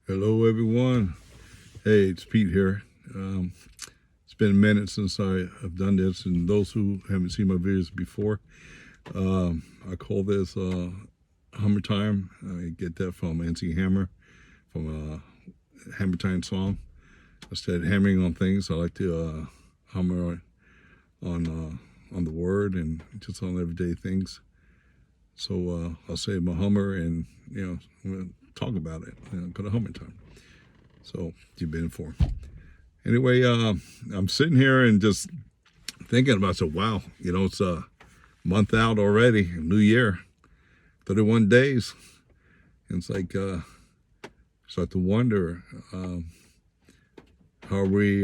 Hello, everyone. Hey, it's Pete here. It's been a minute since I've done this, and those who haven't seen my videos before, I call this Hummer Time. I get that from NC Hammer, from a Hammer Time song. Instead of hammering on things, I like to hummer on the word and just on everyday things. So I'll say my Hummer, and I'm gonna talk about it. Go to Hummer Time. So you've been informed. Anyway, I'm sitting here and just thinking about, so wow, it's a month out already, New Year, 31 days. And it's like, start to wonder, how are we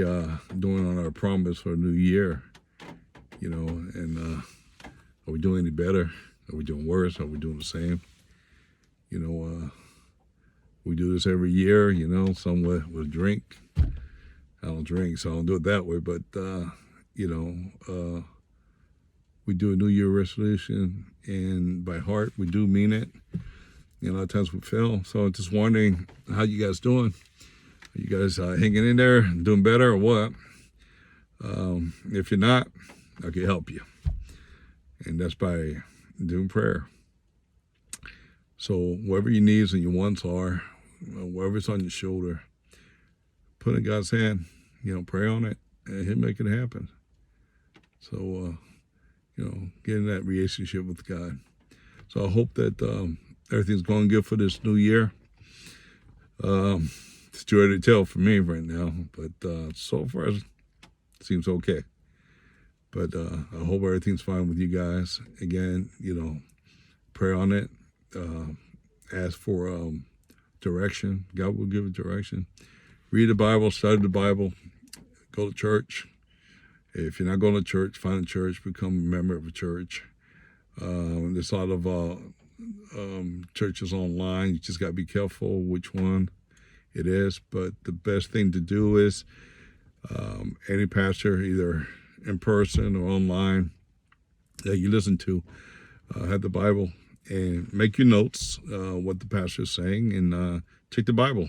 doing on our promise for a new year? And are we doing any better? Are we doing worse? Are we doing the same? We do this every year, some with drink. I don't drink, so I don't do it that way. But, we do a New Year resolution, and by heart, we do mean it. A lot of times we fail. So I'm just wondering, how you guys doing? Are you guys hanging in there, doing better, or what? If you're not, I can help you. And that's by doing prayer. So whatever your needs and your wants are, whatever's on your shoulder, put it in God's hand, pray on it, and He'll make it happen. So, getting that relationship with God. So I hope that everything's going good for this new year. It's too early to tell for me right now, but so far it seems okay. But I hope everything's fine with you guys. Again, pray on it. Ask for direction. God will give it direction. Read the Bible, study the Bible, go to church. If you're not going to church, find a church, become a member of a church. There's a lot of churches online. You just got to be careful which one it is. But the best thing to do is any pastor, either in person or online, that you listen to, have the Bible and make your notes, what the pastor is saying, and take the Bible.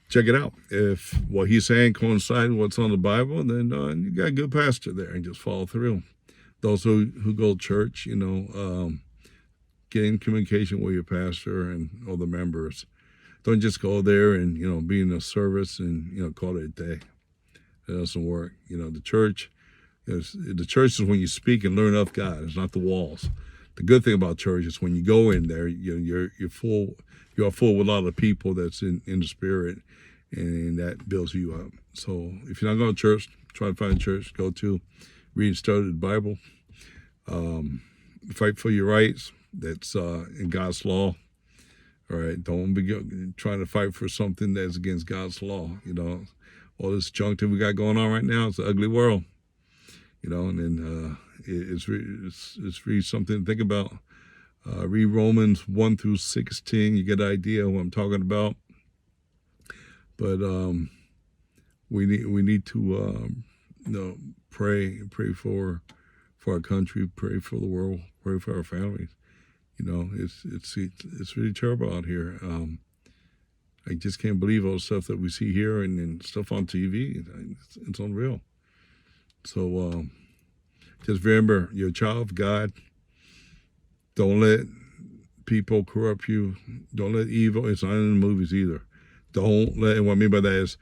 Check it out. If what he's saying coincides with what's on the Bible, then you got a good pastor there, and just follow through. Those who go to church, get in communication with your pastor and all the members. Don't just go there and, be in a service and, call it a day. That doesn't work. The church is when you speak and learn of God. It's not the walls. The good thing about church is when you go in there, you're full. You are full with a lot of people that's in the spirit, and that builds you up. So if you're not going to church, try to find a church, go to, read and study the Bible. Fight for your rights. That's in God's law. All right, don't be trying to fight for something that's against God's law. All this junk that we got going on right now, it's an ugly world. And then it's really something to think about. Read Romans 1-16. You get an idea of what I'm talking about. But we need to pray for our country, pray for the world, pray for our families. It's really terrible out here. I just can't believe all the stuff that we see here and stuff on TV. It's unreal. So just remember, you're a child of God. Don't let people corrupt you. Don't let evil, it's not in the movies either. Don't let, and what I mean by that is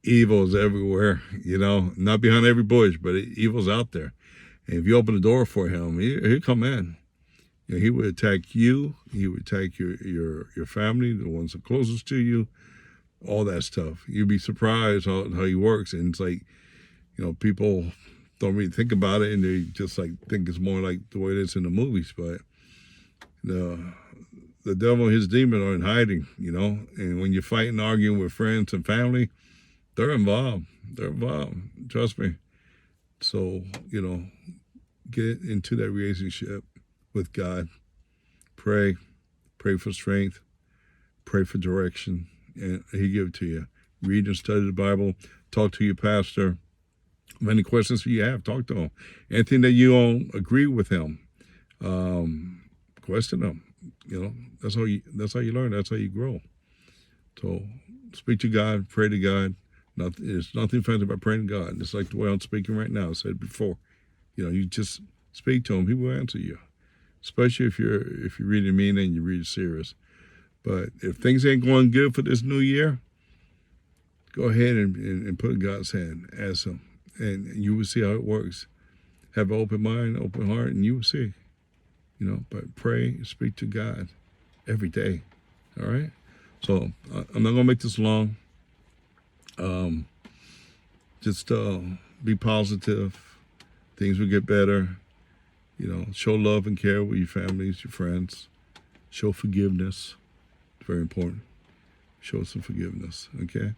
evil is everywhere, not behind every bush, but evil's out there. And if you open the door for him, he'll come in. He would attack you. He would attack your family, the ones that are closest to you, all that stuff. You'd be surprised how he works. And it's like, people don't really think about it, and they just think it's more like the way it is in the movies. But the devil and his demon are in hiding, and when you're fighting, arguing with friends and family, they're involved. Trust me. So, get into that relationship with God. Pray for strength, pray for direction, and He give it to you. Read and study the Bible, talk to your pastor. Any questions you have, talk to him. Anything that you don't agree with him, question him. That's how you learn. That's how you grow. So speak to God, pray to God. There's nothing fancy about praying to God. It's like the way I'm speaking right now. I said before. You just speak to him. He will answer you. Especially if you're reading mean and you read serious. But if things ain't going good for this new year, go ahead and put it in God's hand. Ask him. And you will see how it works. Have an open mind, open heart, and you will see. But pray, speak to God every day. All right? So I'm not going to make this long. Just be positive. Things will get better. Show love and care with your families, your friends. Show forgiveness. It's very important. Show some forgiveness, okay?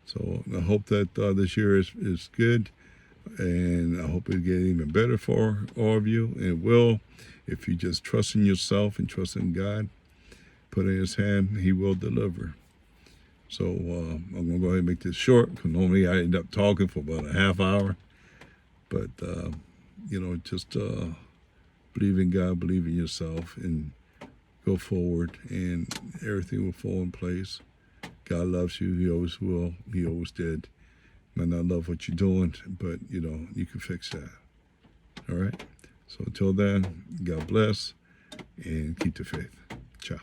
So I hope that this year is good, and I hope it get even better for all of you. And it will, if you just trust in yourself and trust in God, put it in his hand, he will deliver. So I'm going to go ahead and make this short, because normally I end up talking for about a half hour. But, just believe in God, believe in yourself, and go forward, and everything will fall in place. God loves you. He always will. He always did. Might not love what you're doing, but, you can fix that. All right? So until then, God bless, and keep the faith. Ciao.